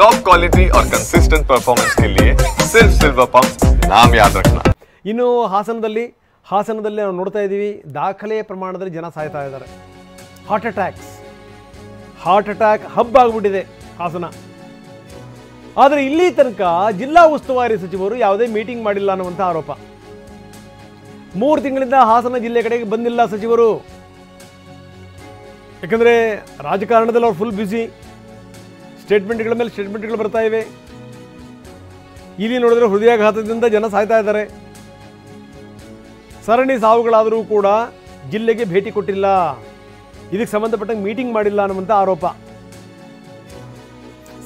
Top quality और consistent performance के लिए सिर्फ सिल्वर पंप नाम याद रखना। ಇನ್ನು ಹಾಸನದಲ್ಲಿ ನಾವು ನೋಡ್ತಾ ಇದ್ದೀವಿ ದಾಖಲೆ ಪ್ರಮಾಣದಲ್ಲಿ ಜನ ಸಾಯ್ತಾ ಇದ್ದಾರೆ. ಹಾರ್ಟ್ ಅಟ್ಯಾಕ್ ಹಬ್ ಆಗಿಬಿಟ್ಟಿದೆ ಹಾಸನ. ಆದರೆ ಇಲ್ಲಿ ತನಕ ಜಿಲ್ಲಾ ಉಸ್ತುವಾರಿ ಸಚಿವರು ಯಾವುದೇ ಮೀಟಿಂಗ್ ಮಾಡಿಲ್ಲ ಅನ್ನುವಂಥ ಆರೋಪ. 3 ತಿಂಗಳಿಂದ ಹಾಸನ ಜಿಲ್ಲೆ ಕಡೆಗೆ ಬಂದಿಲ್ಲ ಸಚಿವರು. ಯಾಕಂದರೆ ರಾಜಕಾರಣದಲ್ಲಿ ಅವ್ರು ಫುಲ್ ಬ್ಯುಸಿ, ಸ್ಟೇಟ್ಮೆಂಟ್ಗಳ ಮೇಲೆ ಸ್ಟೇಟ್ಮೆಂಟ್ಗಳು ಬರ್ತಾ ಇವೆ. ಇಲ್ಲಿ ನೋಡಿದ್ರೆ ಹೃದಯಾಘಾತದಿಂದ ಜನ ಸಾಯ್ತಾ ಇದ್ದಾರೆ. ಸರಣಿ ಸಾವುಗಳಾದರೂ ಕೂಡ ಜಿಲ್ಲೆಗೆ ಭೇಟಿ ಕೊಟ್ಟಿಲ್ಲ, ಇದಕ್ಕೆ ಸಂಬಂಧಪಟ್ಟಂಗೆ ಮೀಟಿಂಗ್ ಮಾಡಿಲ್ಲ ಅನ್ನುವಂಥ ಆರೋಪ.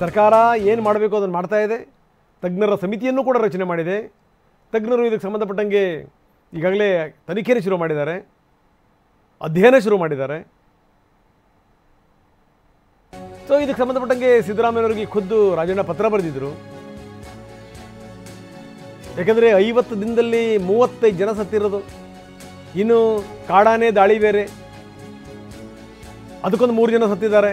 ಸರ್ಕಾರ ಏನು ಮಾಡಬೇಕು ಅದನ್ನು ಮಾಡ್ತಾ ಇದೆ. ತಜ್ಞರ ಸಮಿತಿಯನ್ನು ಕೂಡ ರಚನೆ ಮಾಡಿದೆ. ತಜ್ಞರು ಇದಕ್ಕೆ ಸಂಬಂಧಪಟ್ಟಂಗೆ ಈಗಾಗಲೇ ತನಿಖೆಯನ್ನು ಶುರು ಮಾಡಿದ್ದಾರೆ, ಅಧ್ಯಯನ ಶುರು ಮಾಡಿದ್ದಾರೆ. ಸೊ ಇದಕ್ಕೆ ಸಂಬಂಧಪಟ್ಟಂಗೆ ಸಿದ್ದರಾಮಯ್ಯನವರಿಗೆ ಖುದ್ದು ರಾಜಣ್ಣ ಪತ್ರ ಬರೆದಿದ್ರು. ಯಾಕಂದರೆ 50 ದಿನದಲ್ಲಿ 35 ಜನ ಸತ್ತಿರೋದು, ಇನ್ನು ಕಾಡಾನೆ ದಾಳಿ ಬೇರೆ, ಅದಕ್ಕೊಂದು 3 ಜನ ಸತ್ತಿದ್ದಾರೆ.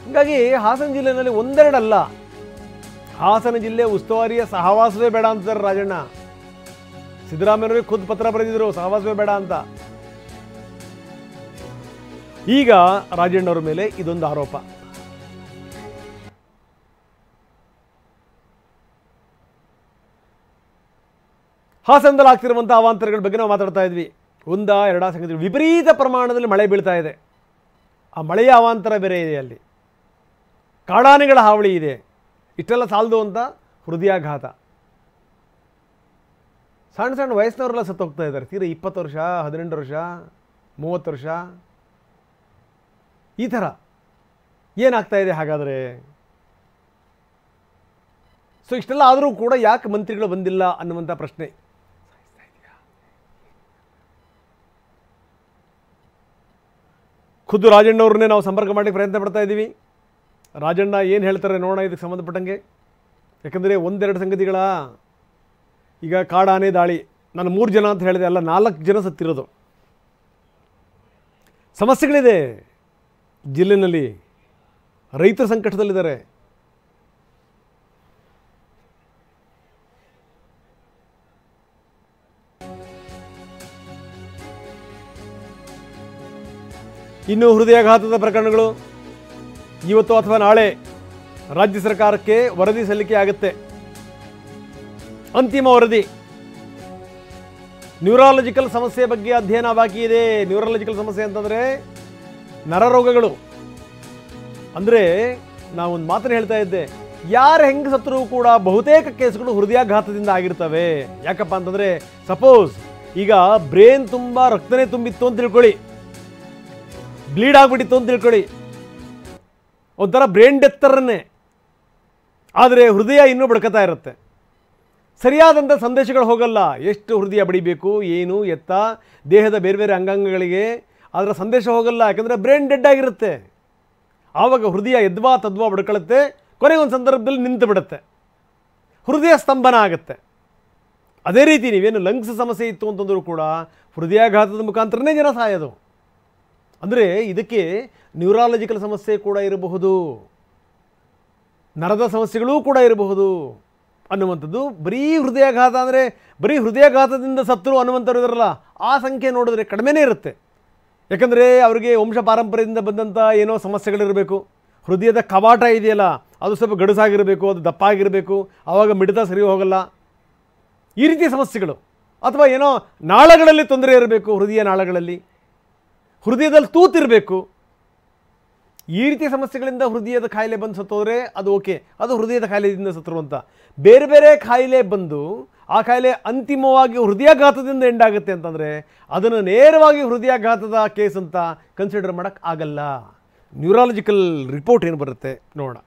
ಹೀಗಾಗಿ ಹಾಸನ ಜಿಲ್ಲೆಯಲ್ಲಿ ಒಂದೆರಡಲ್ಲ, ಹಾಸನ ಜಿಲ್ಲೆ ಉಸ್ತುವಾರಿಯ ಸಹವಾಸವೇ ಬೇಡ ಅಂತಾರೆ ರಾಜಣ್ಣ. ಸಿದ್ದರಾಮಯ್ಯನವರಿಗೆ ಖುದ್ದು ಪತ್ರ ಬರೆದಿದ್ರು ಸಹವಾಸವೇ ಬೇಡ ಅಂತ. ಈಗ ರಾಜಣ್ಣವರ ಮೇಲೆ ಇದೊಂದು ಆರೋಪ. ಹಾಸನದಲ್ಲಿ ಆಗ್ತಿರುವಂಥ ಅವಾಂತರಗಳ ಬಗ್ಗೆ ನಾವು ಮಾತಾಡ್ತಾ ಇದ್ವಿ. 1-2 ಸಂಗತಿಗಳು. ವಿಪರೀತ ಪ್ರಮಾಣದಲ್ಲಿ ಮಳೆ ಬೀಳ್ತಾ ಇದೆ. ಆ ಮಳೆಯ ಅವಾಂತರ ಬೇರೆ ಇದೆ, ಅಲ್ಲಿ ಕಾಡಾನೆಗಳ ಹಾವಳಿ ಇದೆ. ಇಷ್ಟೆಲ್ಲ ಸಾಲದು ಅಂತ ಹೃದಯಾಘಾತ. ಸಣ್ಣ ವಯಸ್ಸಿನವರೆಲ್ಲ ಸತ್ತು ಹೋಗ್ತಾ ಇದ್ದಾರೆ. ತೀರಾ 20 ವರ್ಷ, 18 ವರ್ಷ, 30 ವರ್ಷ, ಈ ಥರ ಏನಾಗ್ತಾ ಇದೆ ಹಾಗಾದರೆ? ಸೊ ಇಷ್ಟೆಲ್ಲ ಆದರೂ ಕೂಡ ಯಾಕೆ ಮಂತ್ರಿಗಳು ಬಂದಿಲ್ಲ ಅನ್ನುವಂಥ ಪ್ರಶ್ನೆ. ಖುದ್ದು ರಾಜಣ್ಣವ್ರನ್ನೇ ನಾವು ಸಂಪರ್ಕ ಮಾಡಲಿಕ್ಕೆ ಪ್ರಯತ್ನ ಪಡ್ತಾ ಇದ್ದೀವಿ. ರಾಜಣ್ಣ ಏನು ಹೇಳ್ತಾರೆ ನೋಡೋಣ ಇದಕ್ಕೆ ಸಂಬಂಧಪಟ್ಟಂಗೆ. ಯಾಕಂದರೆ 1-2 ಸಂಗತಿಗಳ, ಈಗ ಕಾಡಾನೆ ದಾಳಿ, ನಾನು 3 ಜನ ಅಂತ ಹೇಳಿದೆ, ಅಲ್ಲ 4 ಜನ ಸತ್ತಿರೋದು. ಸಮಸ್ಯೆಗಳಿದೆ ಜಿಲ್ಲೆಯಲ್ಲಿ, ರೈತರು ಸಂಕಟದಲ್ಲಿದ್ದಾರೆ. ಇನ್ನು ಹೃದಯಾಘಾತದ ಪ್ರಕರಣಗಳು ಇವತ್ತು ಅಥವಾ ನಾಳೆ ರಾಜ್ಯ ಸರ್ಕಾರಕ್ಕೆ ವರದಿ ಸಲ್ಲಿಕೆ ಆಗುತ್ತೆ. ಅಂತಿಮ ವರದಿ. ನ್ಯೂರಾಲಜಿಕಲ್ ಸಮಸ್ಯೆ ಬಗ್ಗೆ ಅಧ್ಯಯನ ಬಾಕಿ ಇದೆ. ನ್ಯೂರಾಲಜಿಕಲ್ ಸಮಸ್ಯೆ ಅಂತಂದರೆ ನರರೋಗಗಳು. ಅಂದರೆ ನಾವೊಂದು ಮಾತನ್ನು ಹೇಳ್ತಾ ಇದ್ದೆ, ಯಾರು ಹೆಂಗೆ ಸತ್ತರೂ ಕೂಡ ಬಹುತೇಕ ಕೇಸ್ಗಳು ಹೃದಯಾಘಾತದಿಂದ ಆಗಿರ್ತವೆ. ಯಾಕಪ್ಪ ಅಂತಂದರೆ, ಸಪೋಸ್ ಈಗ ಬ್ರೇನ್ ತುಂಬ ರಕ್ತನೇ ತುಂಬಿತ್ತು ಅಂತ ತಿಳ್ಕೊಳ್ಳಿ, ಬ್ಲೀಡ್ ಆಗಿಬಿಟ್ಟಿತ್ತು ಅಂತ ತಿಳ್ಕೊಳ್ಳಿ, ಒಂಥರ ಬ್ರೇನ್ ಡೆತ್ ಥರನೇ. ಆದರೆ ಹೃದಯ ಇನ್ನೂ ಬಡ್ಕತಾ ಇರುತ್ತೆ, ಸರಿಯಾದಂಥ ಸಂದೇಶಗಳು ಹೋಗಲ್ಲ. ಎಷ್ಟು ಹೃದಯ ಬಡಿಬೇಕು, ಏನು ಎತ್ತ, ದೇಹದ ಬೇರೆ ಬೇರೆ ಅಂಗಾಂಗಗಳಿಗೆ ಅದರ ಸಂದೇಶ ಹೋಗಲ್ಲ. ಯಾಕಂದರೆ ಬ್ರೇನ್ ಡೆಡ್ ಆಗಿರುತ್ತೆ. ಆವಾಗ ಹೃದಯ ಎದ್ವಾ ತದ್ವಾ ಬಡ್ಕೊಳ್ಳುತ್ತೆ, ಕೊನೆಗೆ ಒಂದು ಸಂದರ್ಭದಲ್ಲಿ ನಿಂತು ಬಿಡುತ್ತೆ, ಹೃದಯ ಸ್ತಂಭನ ಆಗುತ್ತೆ. ಅದೇ ರೀತಿ ನೀವೇನು ಲಂಗ್ಸ್ ಸಮಸ್ಯೆ ಇತ್ತು ಅಂತಂದರೂ ಕೂಡ ಹೃದಯಾಘಾತದ ಮುಖಾಂತರನೇ ಜನ ಸಾಯೋದು. ಅಂದರೆ ಇದಕ್ಕೆ ನ್ಯೂರಾಲಜಿಕಲ್ ಸಮಸ್ಯೆ ಕೂಡ ಇರಬಹುದು, ನರದ ಸಮಸ್ಯೆಗಳೂ ಕೂಡ ಇರಬಹುದು ಅನ್ನುವಂಥದ್ದು. ಬರೀ ಹೃದಯಾಘಾತ ಅಂದರೆ ಬರೀ ಹೃದಯಾಘಾತದಿಂದ ಸತ್ತರು ಅನ್ನುವಂಥವ್ರು ಇರಲ್ಲ, ಆ ಸಂಖ್ಯೆ ನೋಡಿದ್ರೆ ಕಡಿಮೆನೇ ಇರುತ್ತೆ. ಯಾಕಂದರೆ ಅವರಿಗೆ ವಂಶ ಪಾರಂಪರ್ಯದಿಂದ ಬಂದಂಥ ಏನೋ ಸಮಸ್ಯೆಗಳಿರಬೇಕು. ಹೃದಯದ ಕವಾಟ ಇದೆಯಲ್ಲ, ಅದು ಸ್ವಲ್ಪ ಗಡುಸಾಗಿರಬೇಕು, ಅದು ದಪ್ಪ ಆಗಿರಬೇಕು, ಆವಾಗ ಮಿಡಿತ ಸರಿ ಹೋಗಲ್ಲ, ಈ ರೀತಿಯ ಸಮಸ್ಯೆಗಳು. ಅಥವಾ ಏನೋ ನಾಳಗಳಲ್ಲಿ ತೊಂದರೆ ಇರಬೇಕು, ಹೃದಯ ನಾಳಗಳಲ್ಲಿ, ಹೃದಯದಲ್ಲಿ ತೂತಿರಬೇಕು. ಈ ರೀತಿಯ ಸಮಸ್ಯೆಗಳಿಂದ ಹೃದಯದ ಕಾಯಿಲೆ ಬಂದು ಸತ್ತೋದ್ರೆ ಅದು ಓಕೆ, ಅದು ಹೃದಯದ ಕಾಯಿಲೆಯಿಂದ ಸತ್ತರು ಅಂತ. ಬೇರೆ ಬೇರೆ ಕಾಯಿಲೆ ಬಂದು ಆ ಕಾಯಿಲೆ ಅಂತಿಮವಾಗಿ ಹೃದಯಾಘಾತದಿಂದ ಎಂಡಾಗುತ್ತೆ ಅಂತಂದರೆ ಅದನ್ನು ನೇರವಾಗಿ ಹೃದಯಾಘಾತದ ಕೇಸ್ ಅಂತ ಕನ್ಸಿಡರ್ ಮಾಡೋಕ್ಕೆ ಆಗಲ್ಲ. ನ್ಯೂರಾಲಜಿಕಲ್ ರಿಪೋರ್ಟ್ ಏನು ಬರುತ್ತೆ ನೋಡೋಣ.